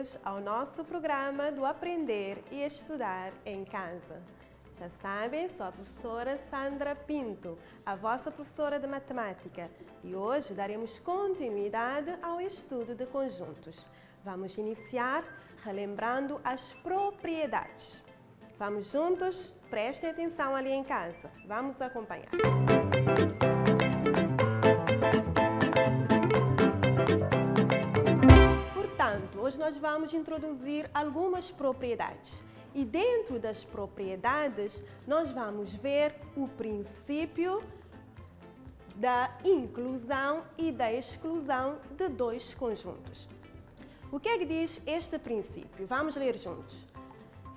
bem-vindos ao nosso programa do Aprender e Estudar em Casa. Já sabem, sou a professora Sandra Pinto, a vossa professora de matemática, e hoje daremos continuidade ao estudo de conjuntos. Vamos iniciar relembrando as propriedades. Vamos juntos? Prestem atenção ali em casa. Vamos acompanhar. Portanto, hoje nós vamos introduzir algumas propriedades. E dentro das propriedades, nós vamos ver o princípio da inclusão e da exclusão de dois conjuntos. O que é que diz este princípio? Vamos ler juntos.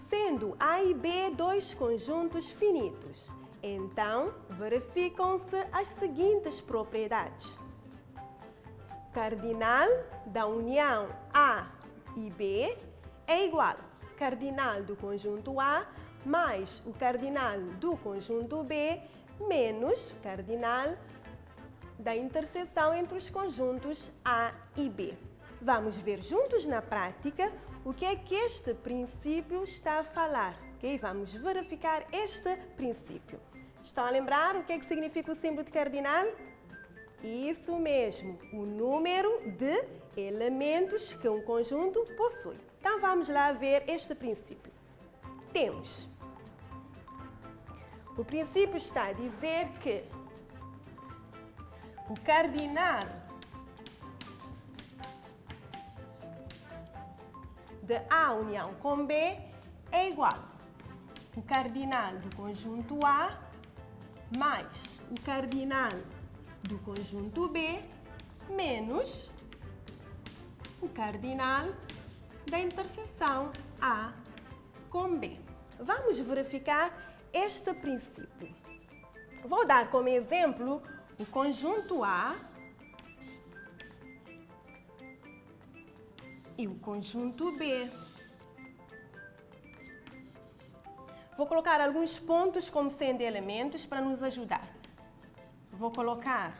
Sendo A e B dois conjuntos finitos, então verificam-se as seguintes propriedades. Cardinal da união A e B é igual cardinal do conjunto A mais o cardinal do conjunto B menos cardinal da interseção entre os conjuntos A e B. Vamos ver juntos na prática o que é que este princípio está a falar. Okay? Vamos verificar este princípio. Estão a lembrar o que é que significa o símbolo de cardinal? Isso mesmo, o número de elementos que um conjunto possui. Então vamos lá ver este princípio. Temos. O princípio está a dizer que o cardinal de A união com B é igual o cardinal do conjunto A mais o cardinal do conjunto B menos o cardinal da interseção A com B. Vamos verificar este princípio. Vou dar como exemplo o conjunto A e o conjunto B. Vou colocar alguns pontos como sendo elementos para nos ajudar. Vou colocar,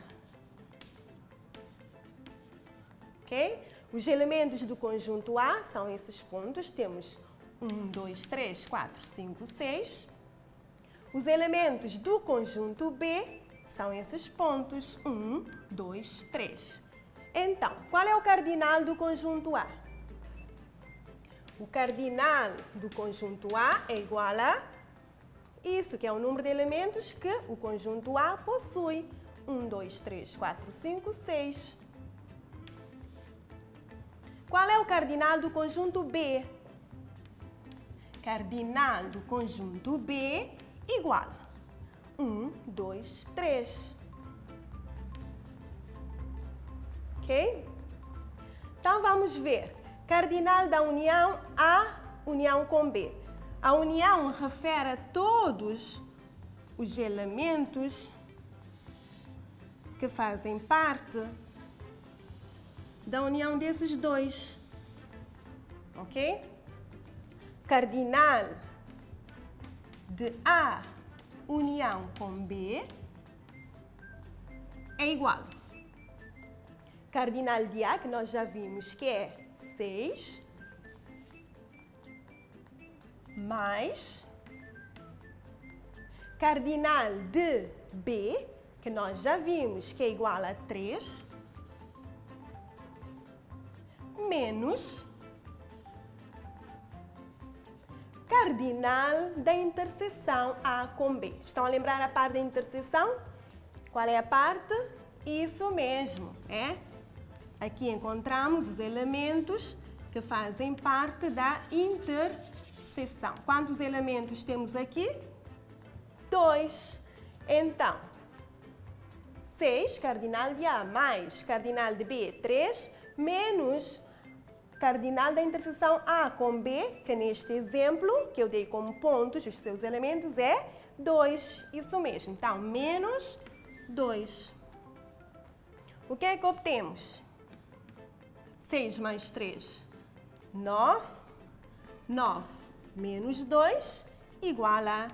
ok? Os elementos do conjunto A são esses pontos. Temos 1, 2, 3, 4, 5, 6. Os elementos do conjunto B são esses pontos. 1, 2, 3. Então, qual é o cardinal do conjunto A? O cardinal do conjunto A é igual a isso, que é o número de elementos que o conjunto A possui. 1, 2, 3, 4, 5, 6. Qual é o cardinal do conjunto B? Cardinal do conjunto B igual 1, 2, 3. Ok? Então vamos ver. Cardinal da união A união com B. A união refere a todos os elementos que fazem parte da união desses dois, ok? Cardinal de A união com B é igual. Cardinal de A, que nós já vimos que é 6, mais cardinal de B, que nós já vimos que é igual a 3, menos cardinal da interseção A com B. Estão a lembrar a parte da interseção? Qual é a parte? Isso mesmo, é? Aqui encontramos os elementos que fazem parte da interseção. Quantos elementos temos aqui? 2. Então, 6, cardinal de A, mais cardinal de B, 3, menos cardinal da interseção A com B, que neste exemplo, que eu dei como pontos, os seus elementos, é 2. Isso mesmo. Então, menos 2. O que é que obtemos? 6 mais 3, 9. 9 menos 2 igual a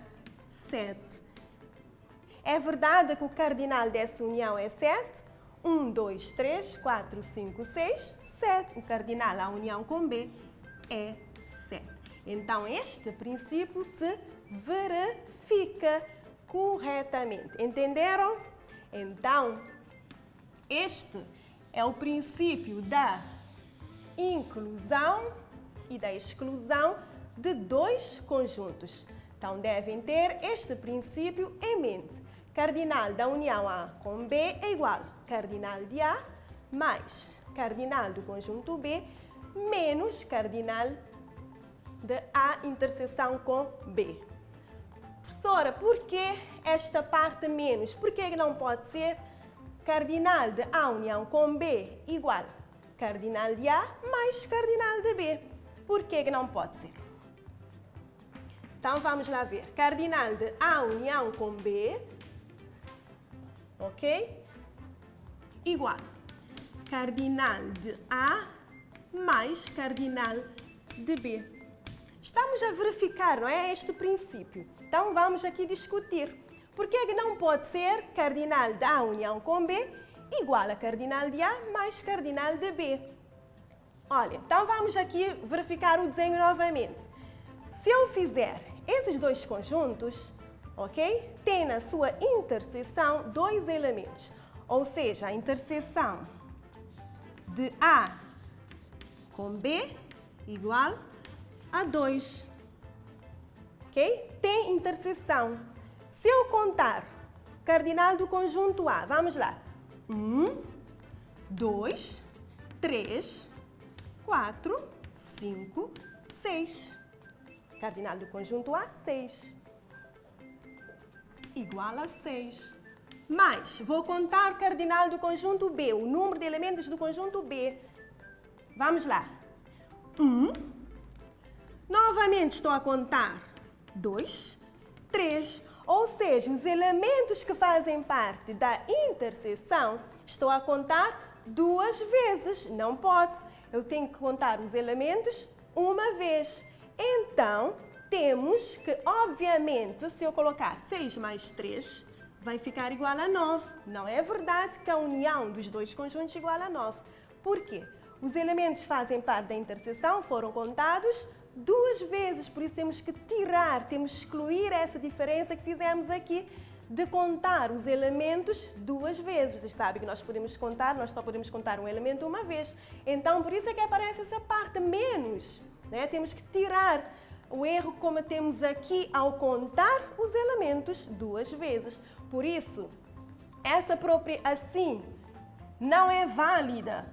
7. É verdade que o cardinal dessa união é 7? 1, 2, 3, 4, 5, 6, 7. O cardinal, a união com B, é 7. Então, este princípio se verifica corretamente. Entenderam? Então, este é o princípio da inclusão e da exclusão de dois conjuntos. Então, devem ter este princípio em mente. Cardinal da união A com B é igual a cardinal de A mais cardinal do conjunto B menos cardinal de A interseção com B. Professora, por que esta parte menos? Por que não pode ser cardinal de A união com B igual a cardinal de A mais cardinal de B? Por que não pode ser? Então, vamos lá ver. Cardinal de A união com B, ok? Igual a cardinal de A mais cardinal de B. Estamos a verificar, não é, este princípio. Então, vamos aqui discutir. Por que não pode ser cardinal de A união com B igual a cardinal de A mais cardinal de B? Olha, então vamos aqui verificar o desenho novamente. Se eu fizer esses dois conjuntos, ok? Tem na sua interseção dois elementos. Ou seja, a interseção de A com B igual a 2. Ok? Tem interseção. Se eu contar cardinal do conjunto A, vamos lá. 1, 2, 3, 4, 5, 6. Cardinal do conjunto A, 6. Igual a 6. Mas vou contar o cardinal do conjunto B, o número de elementos do conjunto B. Vamos lá. 1. Novamente estou a contar 2, 3. Ou seja, os elementos que fazem parte da interseção, estou a contar duas vezes. Não pode. Eu tenho que contar os elementos uma vez. Então, temos que, obviamente, se eu colocar 6 mais 3, vai ficar igual a 9. Não é verdade que a união dos dois conjuntos é igual a 9. Por quê? Os elementos que fazem parte da interseção foram contados duas vezes, por isso temos que tirar, temos que excluir essa diferença que fizemos aqui de contar os elementos duas vezes. Vocês sabem que nós só podemos contar um elemento uma vez. Então, por isso é que aparece essa parte menos, né? Temos que tirar o erro que cometemos aqui ao contar os elementos duas vezes. Por isso, essa própria assim não é válida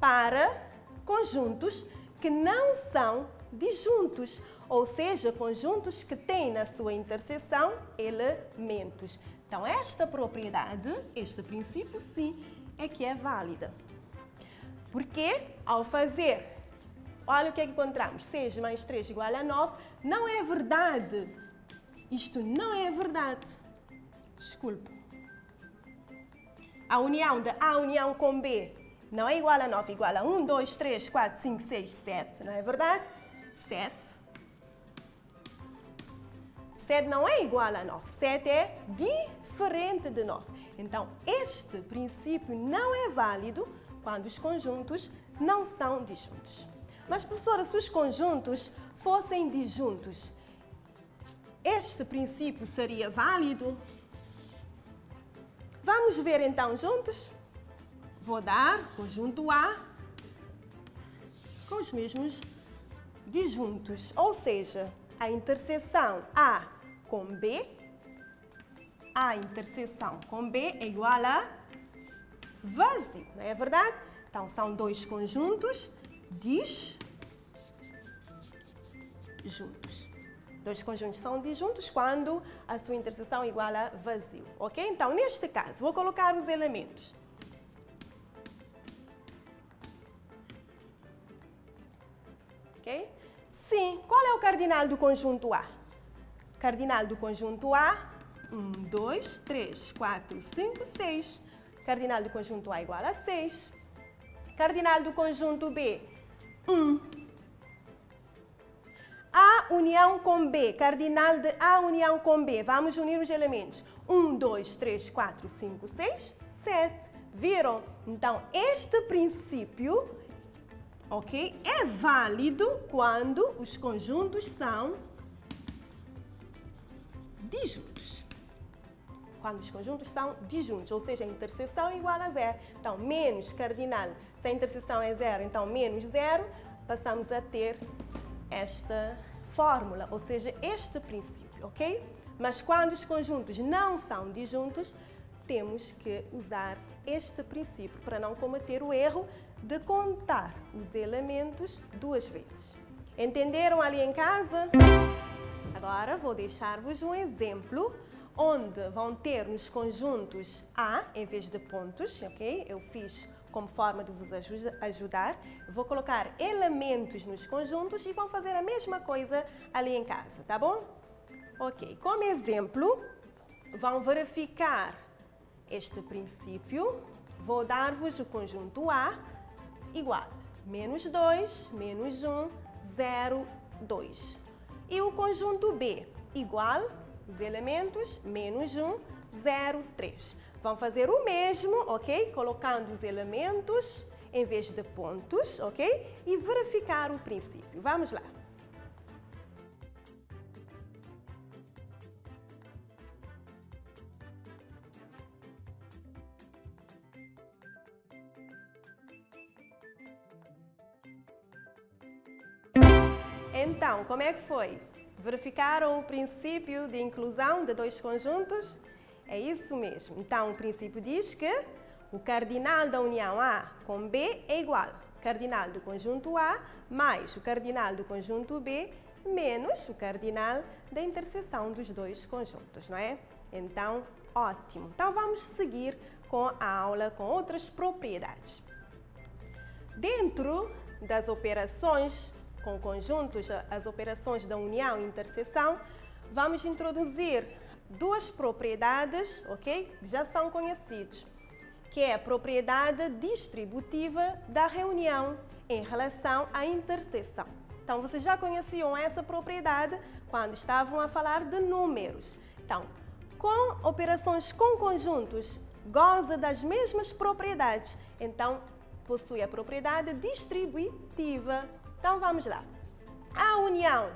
para conjuntos que não são disjuntos, ou seja, conjuntos que têm na sua interseção elementos. Então, esta propriedade, este princípio, sim, é que é válida. Porque, ao fazer, olha o que é que encontramos, 6 mais 3 igual a 9, não é verdade. Isto não é verdade. Desculpe. A união de A união com B não é igual a 9, igual a 1, 2, 3, 4, 5, 6, 7. Não é verdade? 7. 7 não é igual a 9. 7 é diferente de 9. Então, este princípio não é válido quando os conjuntos não são disjuntos. Mas, professora, se os conjuntos fossem disjuntos, este princípio seria válido? Vamos ver então juntos? Vou dar conjunto A com os mesmos disjuntos, ou seja, a interseção A com B, a interseção com B é igual a vazio, não é verdade? Então, são dois conjuntos disjuntos. Dois conjuntos são disjuntos quando a sua interseção é igual a vazio, ok? Então, neste caso, vou colocar os elementos. Ok? Sim, qual é o cardinal do conjunto A? Cardinal do conjunto A, 1, 2, 3, 4, 5, 6. Cardinal do conjunto A igual a 6. Cardinal do conjunto B, 1. A união com B, cardinal de A união com B. Vamos unir os elementos. 1, 2, 3, 4, 5, 6, 7. Viram? Então, este princípio ok? É válido quando os conjuntos são disjuntos. Quando os conjuntos são disjuntos, ou seja, a interseção é igual a zero. Então, menos cardinal, se a interseção é zero, então menos zero, passamos a ter esta fórmula, ou seja, este princípio, ok? Mas quando os conjuntos não são disjuntos, temos que usar este princípio para não cometer o erro de contar os elementos duas vezes. Entenderam ali em casa? Agora vou deixar-vos um exemplo onde vão ter nos conjuntos A em vez de pontos, ok? Eu fiz como forma de vos ajudar. Vou colocar elementos nos conjuntos e vão fazer a mesma coisa ali em casa, tá bom? Ok, como exemplo, vão verificar este princípio. Vou dar-vos o conjunto A igual menos 2, menos 1, 0, 2. E o conjunto B igual, os elementos, menos 1, 0, 3. Vão fazer o mesmo, ok? Colocando os elementos em vez de pontos, ok? E verificar o princípio. Vamos lá. Então, como é que foi? Verificaram o princípio de inclusão de dois conjuntos? É isso mesmo. Então, o princípio diz que o cardinal da união A com B é igual ao cardinal do conjunto A mais o cardinal do conjunto B menos o cardinal da interseção dos dois conjuntos, não é? Então, ótimo. Então, vamos seguir com a aula com outras propriedades. Dentro das operações com conjuntos, as operações da união e interseção, vamos introduzir duas propriedades, ok? Que já são conhecidas, que é a propriedade distributiva da reunião em relação à interseção. Então, vocês já conheciam essa propriedade quando estavam a falar de números. Então, com operações com conjuntos, goza das mesmas propriedades. Então, possui a propriedade distributiva. Então, vamos lá. A união,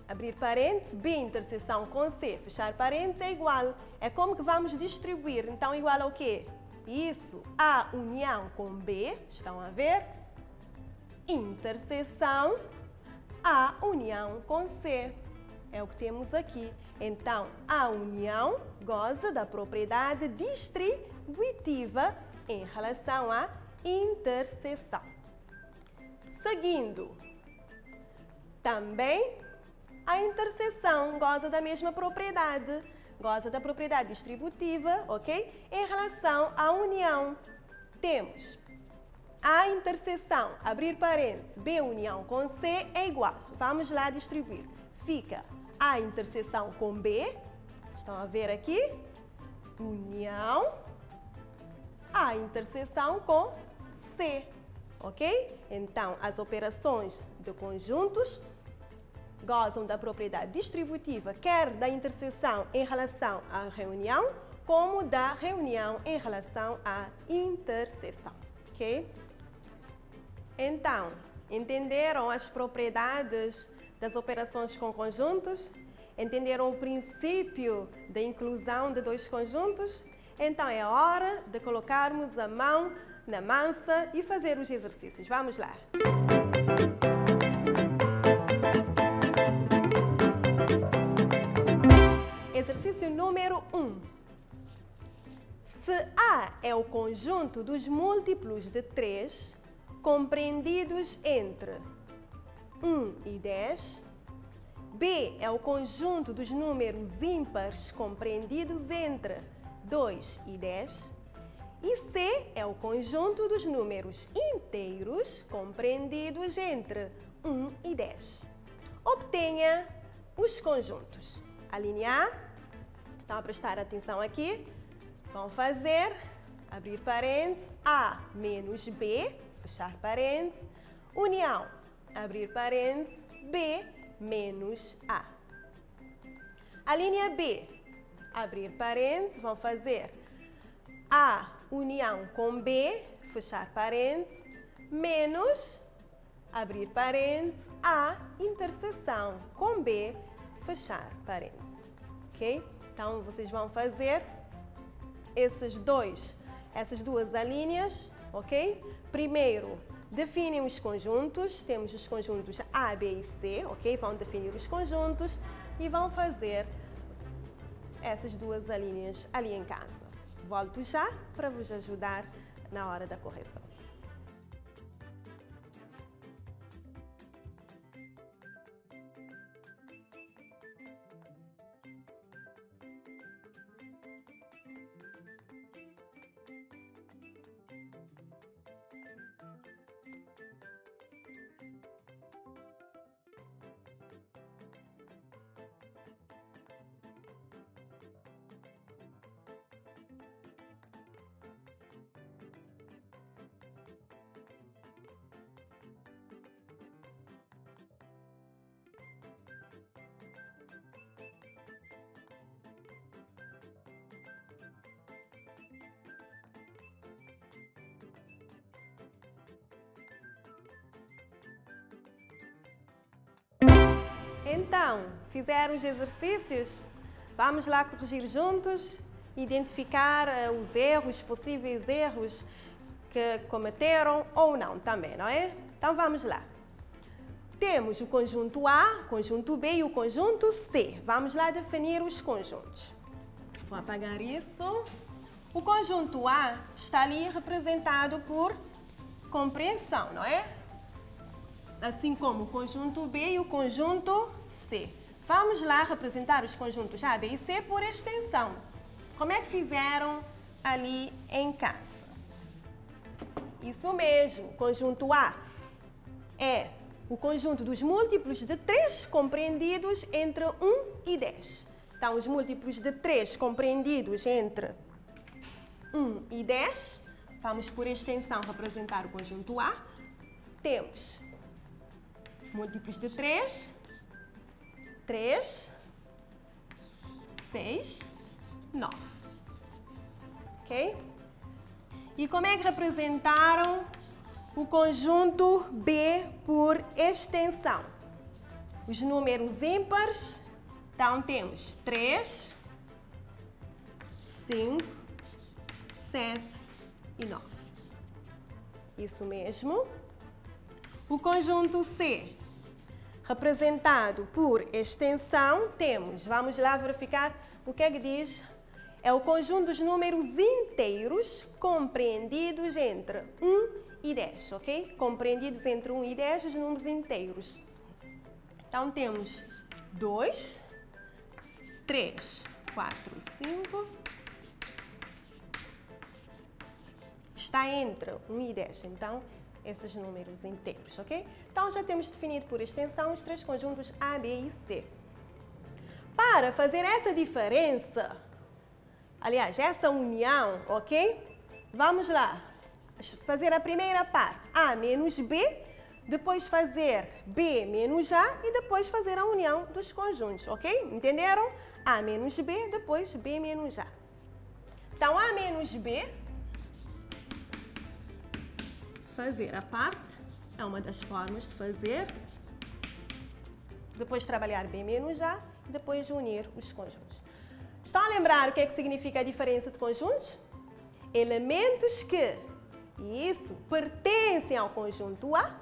abrir parênteses, B interseção com C, fechar parênteses, é igual. É como que vamos distribuir. Então, igual ao quê? Isso, A união com B, estão a ver? Interseção, A união com C. É o que temos aqui. Então, a união goza da propriedade distributiva em relação à interseção. Seguindo, também a interseção goza da mesma propriedade, goza da propriedade distributiva, ok? Em relação à união, temos a interseção, abrir parênteses, B união com C é igual. Vamos lá distribuir. Fica a interseção com B, estão a ver aqui? União, a interseção com C. Ok? Então, as operações de conjuntos gozam da propriedade distributiva, quer da interseção em relação à reunião, como da reunião em relação à interseção. Ok? Então, entenderam as propriedades das operações com conjuntos? Entenderam o princípio da inclusão de dois conjuntos? Então, é hora de colocarmos a mão na massa e fazer os exercícios. Vamos lá! Exercício número 1. Se A é o conjunto dos múltiplos de 3, compreendidos entre 1 e 10, B é o conjunto dos números ímpares compreendidos entre 2 e 10, e C é o conjunto dos números inteiros compreendidos entre 1 e 10. Obtenha os conjuntos. A linha A, estão a prestar atenção aqui, vão fazer, abrir parênteses, A menos B, fechar parênteses, união, abrir parênteses, B menos A. A linha B, abrir parênteses, vão fazer A união com B, fechar parênteses, menos, abrir parênteses, A, interseção com B, fechar parênteses. Ok? Então, vocês vão fazer essas duas alíneas, ok? Primeiro, definem os conjuntos, temos os conjuntos A, B e C, ok? Vão definir os conjuntos e vão fazer essas duas alíneas ali em casa. Volto já para vos ajudar na hora da correção. Então, fizeram os exercícios? Vamos lá corrigir juntos, identificar os possíveis erros que cometeram ou não também, não é? Então vamos lá. Temos o conjunto A, o conjunto B e o conjunto C. Vamos lá definir os conjuntos. Vou apagar isso. O conjunto A está ali representado por compreensão, não é? Assim como o conjunto B e o conjunto C. Vamos lá representar os conjuntos A, B e C por extensão. Como é que fizeram ali em casa? Isso mesmo, o conjunto A é o conjunto dos múltiplos de 3 compreendidos entre 1 e 10. Então, os múltiplos de 3 compreendidos entre 1 e 10, vamos por extensão representar o conjunto A. Temos múltiplos de 3, 3, 6, 9. Ok? E como é que representaram o conjunto B por extensão? Os números ímpares, então temos 3, 5, 7 e 9. Isso mesmo. O conjunto C, representado por extensão, temos, vamos lá verificar o que é que diz, é o conjunto dos números inteiros compreendidos entre 1 e 10, ok? Compreendidos entre 1 e 10, os números inteiros. Então, temos 2, 3, 4, 5, está entre 1 e 10, então, esses números inteiros, ok? Então, já temos definido por extensão os 3 conjuntos A, B e C. Para fazer essa diferença, aliás, essa união, ok? Vamos lá, fazer a primeira parte, A menos B, depois fazer B menos A e depois fazer a união dos conjuntos, ok? Entenderam? A menos B, depois B menos A. Então, A menos B, fazer a parte, é uma das formas de fazer. Depois trabalhar B menos A e depois unir os conjuntos. Estão a lembrar o que é que significa a diferença de conjuntos? Elementos que, isso, pertencem ao conjunto A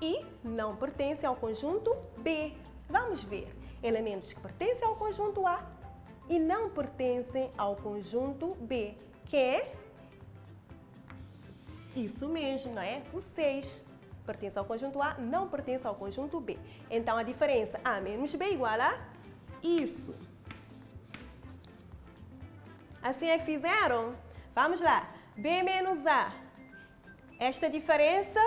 e não pertencem ao conjunto B. Vamos ver. Elementos que pertencem ao conjunto A e não pertencem ao conjunto B, que é isso mesmo, não é? O 6 pertence ao conjunto A, não pertence ao conjunto B. Então, a diferença A menos B igual a isso. Assim é que fizeram? Vamos lá. B menos A. Esta diferença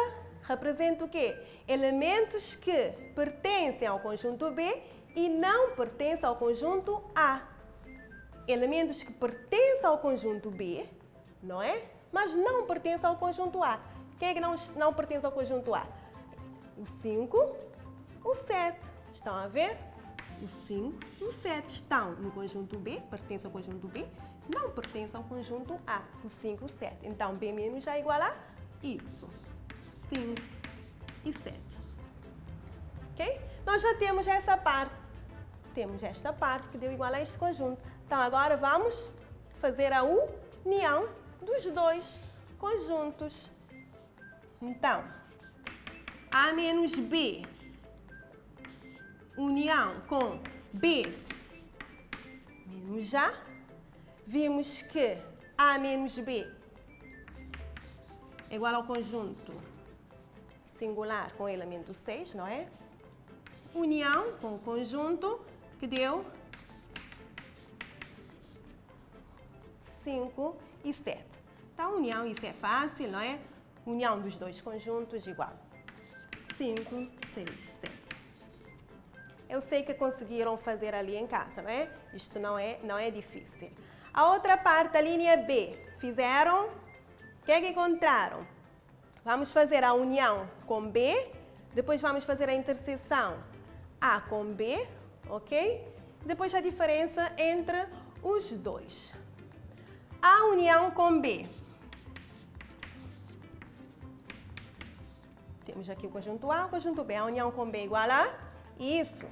representa o quê? Elementos que pertencem ao conjunto B e não pertencem ao conjunto A. Elementos que pertencem ao conjunto B, não é? Mas não pertence ao conjunto A. Quem é que não pertence ao conjunto A? O 5, o 7. Estão a ver? O 5 e o 7 estão no conjunto B, pertence ao conjunto B, não pertence ao conjunto A. O 5 e o 7. Então, B menos A igual a isso. 5 e 7. Ok? Nós já temos essa parte. Temos esta parte que deu igual a este conjunto. Então, agora vamos fazer a união dos dois conjuntos. Então, A menos B, união com B menos A. Vimos que A menos B é igual ao conjunto singular com elemento 6, não é? União com o conjunto que deu 5 e 7. Então, união, isso é fácil, não é? União dos dois conjuntos igual 5, 6, 7. Eu sei que conseguiram fazer ali em casa, não é? Isto não é difícil. A outra parte, a linha B, fizeram? O que é que encontraram? Vamos fazer a união com B, depois vamos fazer a interseção A com B, ok? Depois a diferença entre os dois. A união com B. Temos aqui o conjunto A, o conjunto B. A união com B é igual a isso.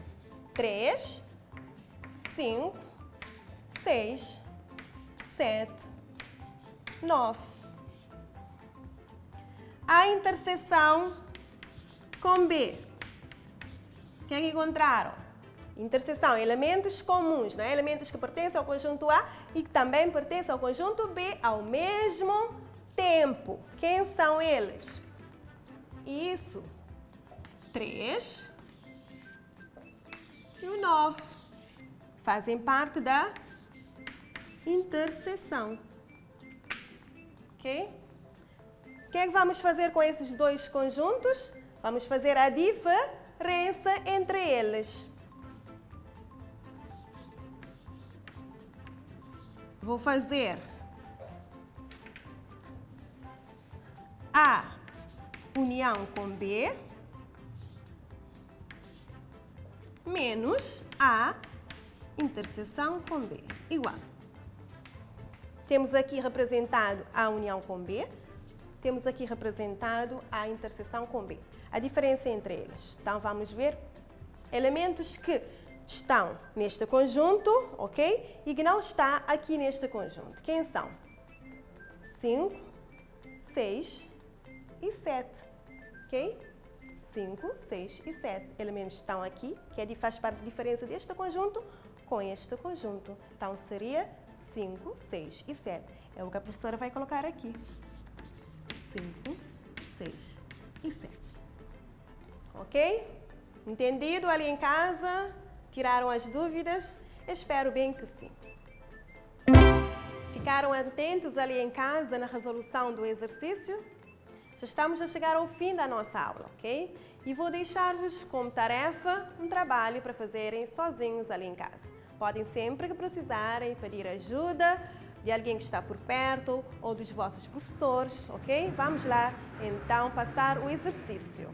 3, 5, 6, 7, 9. A interseção com B. O que é que encontraram? Interseção, elementos comuns, não é? Elementos que pertencem ao conjunto A e que também pertencem ao conjunto B ao mesmo tempo. Quem são eles? Isso. 3 e o 9. Fazem parte da interseção. Ok? O que é que vamos fazer com esses dois conjuntos? Vamos fazer a diferença entre eles. Vou fazer A união com B menos A interseção com B, igual. Temos aqui representado a união com B, temos aqui representado a interseção com B. A diferença entre eles. Então, vamos ver elementos que estão neste conjunto, ok? E que não está aqui neste conjunto. Quem são? 5, 6 e 7, ok? 5, 6 e 7. Elementos estão aqui, que faz parte da diferença deste conjunto com este conjunto. Então, seria 5, 6 e 7. É o que a professora vai colocar aqui. 5, 6 e 7. Ok? Entendido ali em casa? Tiraram as dúvidas? Espero bem que sim. Ficaram atentos ali em casa na resolução do exercício? Já estamos a chegar ao fim da nossa aula, ok? E vou deixar-vos como tarefa um trabalho para fazerem sozinhos ali em casa. Podem sempre que precisarem pedir ajuda de alguém que está por perto ou dos vossos professores, ok? Vamos lá então passar o exercício.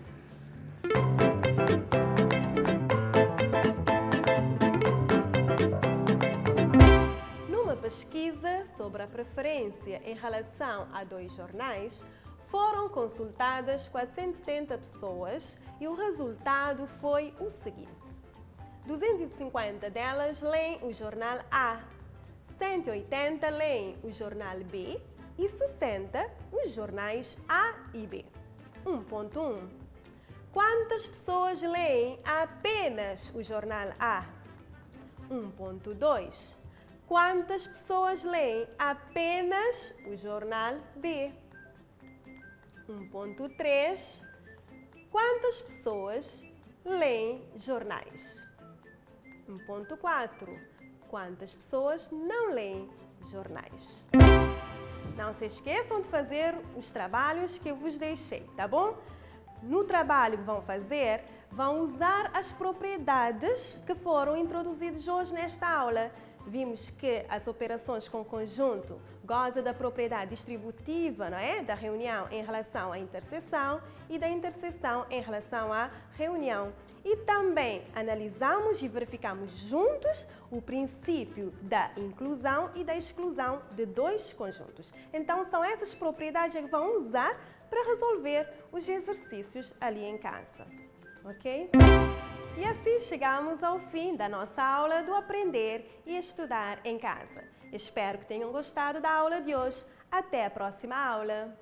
Numa pesquisa sobre a preferência em relação a dois jornais, foram consultadas 470 pessoas e o resultado foi o seguinte. 250 delas leem o jornal A, 180 leem o jornal B e 60 os jornais A e B. 1.1. Quantas pessoas leem apenas o jornal A? 1.2. Quantas pessoas leem apenas o jornal B? 1.3. Quantas pessoas leem jornais? 1.4. Quantas pessoas não leem jornais? Não se esqueçam de fazer os trabalhos que eu vos deixei, tá bom? No trabalho que vão fazer, vão usar as propriedades que foram introduzidas hoje nesta aula. vimos que as operações com conjunto gozam da propriedade distributiva, não é? Da reunião em relação à interseção e da interseção em relação à reunião. E também analisamos e verificamos juntos o princípio da inclusão e da exclusão de dois conjuntos. Então, são essas propriedades que vão usar para resolver os exercícios ali em casa. Ok? E assim chegamos ao fim da nossa aula do Aprender e Estudar em Casa. Espero que tenham gostado da aula de hoje. Até a próxima aula!